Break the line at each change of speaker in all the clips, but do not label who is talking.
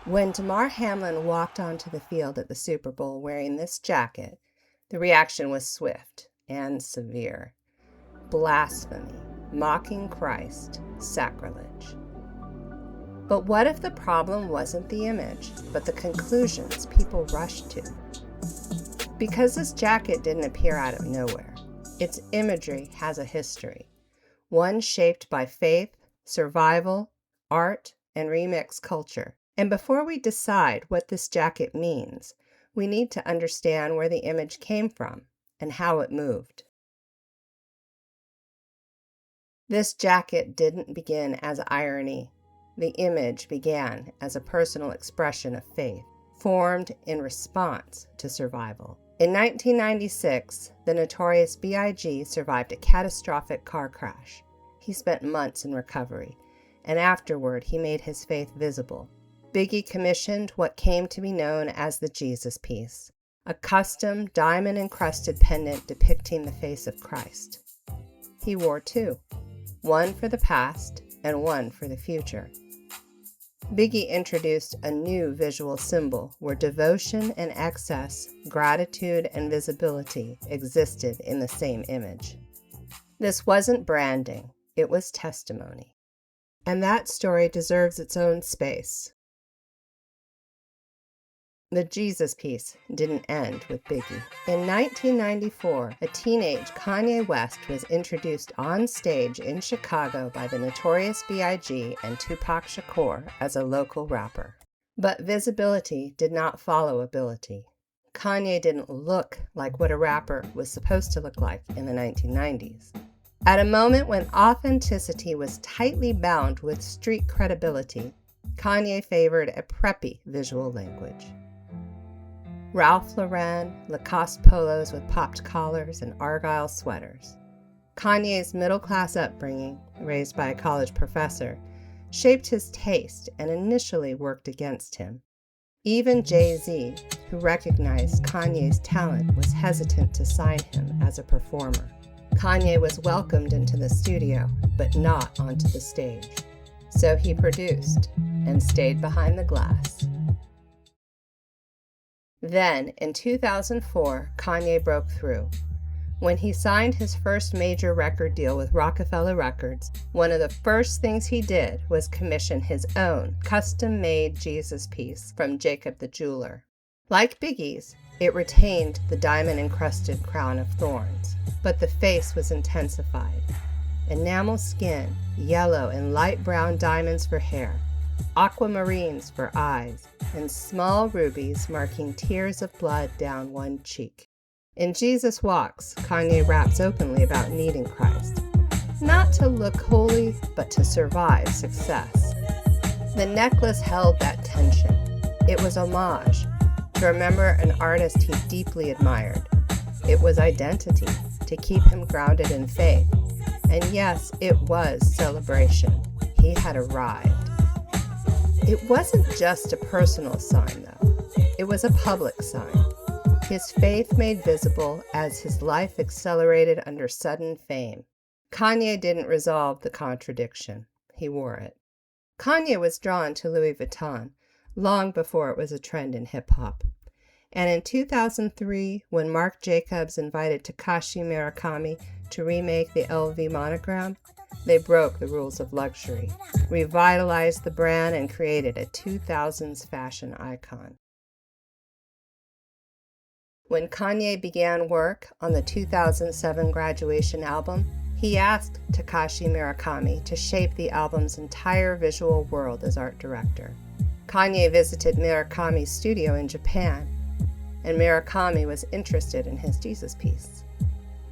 When Damar Hamlin walked onto the field at the Super Bowl wearing this jacket, the reaction was swift and severe. Blasphemy, mocking Christ, sacrilege. But what if the problem wasn't the image, but the conclusions people rushed to? Because this jacket didn't appear out of nowhere, its imagery has a history, one shaped by faith, survival, art, and remix culture. And before we decide what this jacket means, we need to understand where the image came from and how it moved. This jacket didn't begin as irony. The image began as a personal expression of faith, formed in response to survival. In 1996, the notorious B.I.G. survived a catastrophic car crash. He spent months in recovery, and afterward he made his faith visible. Biggie commissioned what came to be known as the Jesus piece, a custom diamond-encrusted pendant depicting the face of Christ. He wore two, one for the past and one for the future. Biggie introduced a new visual symbol where devotion and excess, gratitude and visibility existed in the same image. This wasn't branding, it was testimony. And that story deserves its own space. The Jesus piece didn't end with Biggie. In 1994, a teenage Kanye West was introduced on stage in Chicago by the notorious B.I.G. and Tupac Shakur as a local rapper. But visibility did not follow ability. Kanye didn't look like what a rapper was supposed to look like in the 1990s. At a moment when authenticity was tightly bound with street credibility, Kanye favored a preppy visual language. Ralph Lauren, Lacoste polos with popped collars, and Argyle sweaters. Kanye's middle-class upbringing, raised by a college professor, shaped his taste and initially worked against him. Even Jay-Z, who recognized Kanye's talent, was hesitant to sign him as a performer. Kanye was welcomed into the studio, but not onto the stage. So he produced and stayed behind the glass. Then, in 2004, Kanye broke through. When he signed his first major record deal with Rockefeller Records, one of the first things he did was commission his own custom-made Jesus piece from Jacob the Jeweler. Like Biggie's, it retained the diamond-encrusted crown of thorns, but the face was intensified. Enamel skin, yellow and light brown diamonds for hair, aquamarines for eyes, and small rubies marking tears of blood down one cheek. In Jesus Walks, Kanye raps openly about needing Christ, not to look holy, but to survive success. The necklace held that tension. It was homage, to remember an artist he deeply admired. It was identity, to keep him grounded in faith. And yes, it was celebration. He had arrived. It wasn't just a personal sign, though. It was a public sign. His faith made visible as his life accelerated under sudden fame. Kanye didn't resolve the contradiction. He wore it. Kanye was drawn to Louis Vuitton long before it was a trend in hip-hop. And in 2003, when Marc Jacobs invited Takashi Murakami to remake the LV monogram, they broke the rules of luxury, revitalized the brand, and created a 2000s fashion icon. When Kanye began work on the 2007 graduation album, he asked Takashi Murakami to shape the album's entire visual world as art director. Kanye visited Murakami's studio in Japan, and Murakami was interested in his Jesus piece.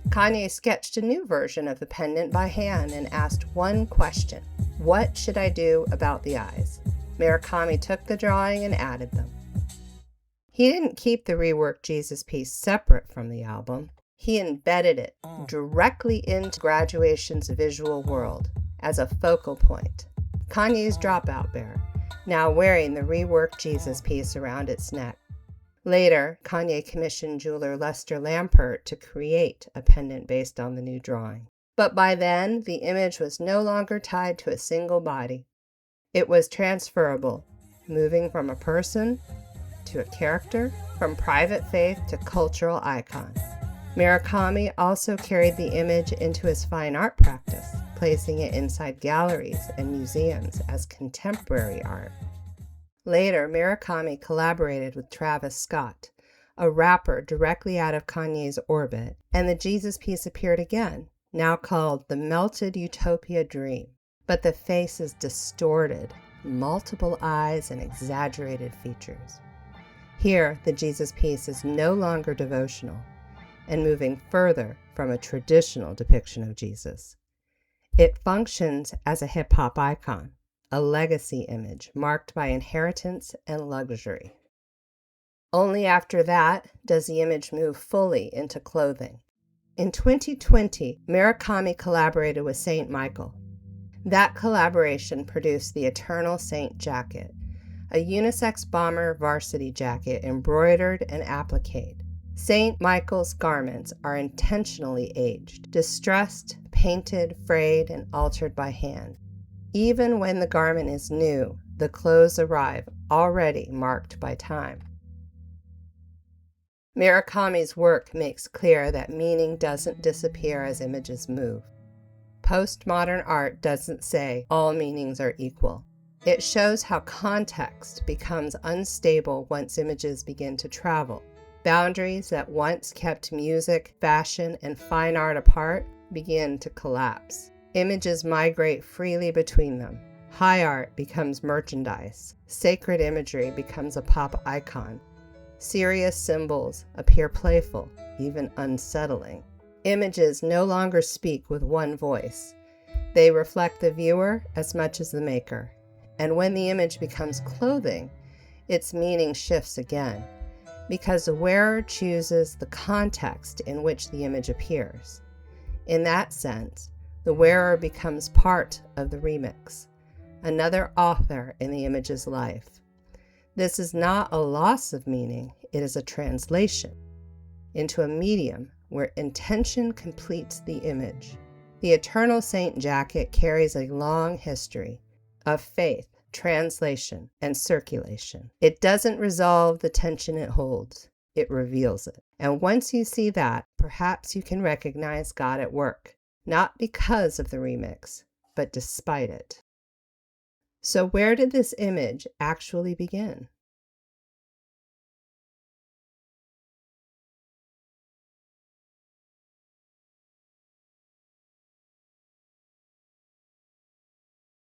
Kanye sketched a new version of the pendant by hand and asked one question: what should I do about the eyes? Murakami took the drawing and added them. He didn't keep the reworked Jesus piece separate from the album. He embedded it directly into Graduation's visual world as a focal point. Kanye's dropout bear, now wearing the reworked Jesus piece around its neck. Later, Kanye commissioned jeweler Lester Lampert to create a pendant based on the new drawing. But by then, the image was no longer tied to a single body. It was transferable, moving from a person to a character, from private faith to cultural icon. Murakami also carried the image into his fine art practice, placing it inside galleries and museums as contemporary art. Later, Murakami collaborated with Travis Scott, a rapper directly out of Kanye's orbit, and the Jesus piece appeared again, now called the Melted Utopia Dream. But the face is distorted, multiple eyes and exaggerated features. Here, the Jesus piece is no longer devotional and moving further from a traditional depiction of Jesus. It functions as a hip-hop icon, a legacy image marked by inheritance and luxury. Only after that does the image move fully into clothing. In 2020, Murakami collaborated with St. Michael. That collaboration produced the Eternal Saint jacket, a unisex bomber varsity jacket embroidered and appliqued. St. Michael's garments are intentionally aged, distressed, painted, frayed, and altered by hand. Even when the garment is new, the clothes arrive already marked by time. Murakami's work makes clear that meaning doesn't disappear as images move. Postmodern art doesn't say all meanings are equal. It shows how context becomes unstable once images begin to travel. Boundaries that once kept music, fashion, and fine art apart begin to collapse. Images migrate freely between them. High art becomes merchandise. Sacred imagery becomes a pop icon. Serious symbols appear playful, even unsettling. Images no longer speak with one voice. They reflect the viewer as much as the maker. And when the image becomes clothing, its meaning shifts again, because the wearer chooses the context in which the image appears. In that sense, the wearer becomes part of the remix, another author in the image's life. This is not a loss of meaning, it is a translation into a medium where intention completes the image. The Eternal Saint jacket carries a long history of faith, translation, and circulation. It doesn't resolve the tension it holds, it reveals it. And once you see that, perhaps you can recognize God at work, not because of the remix, but despite it. So where did this image actually begin?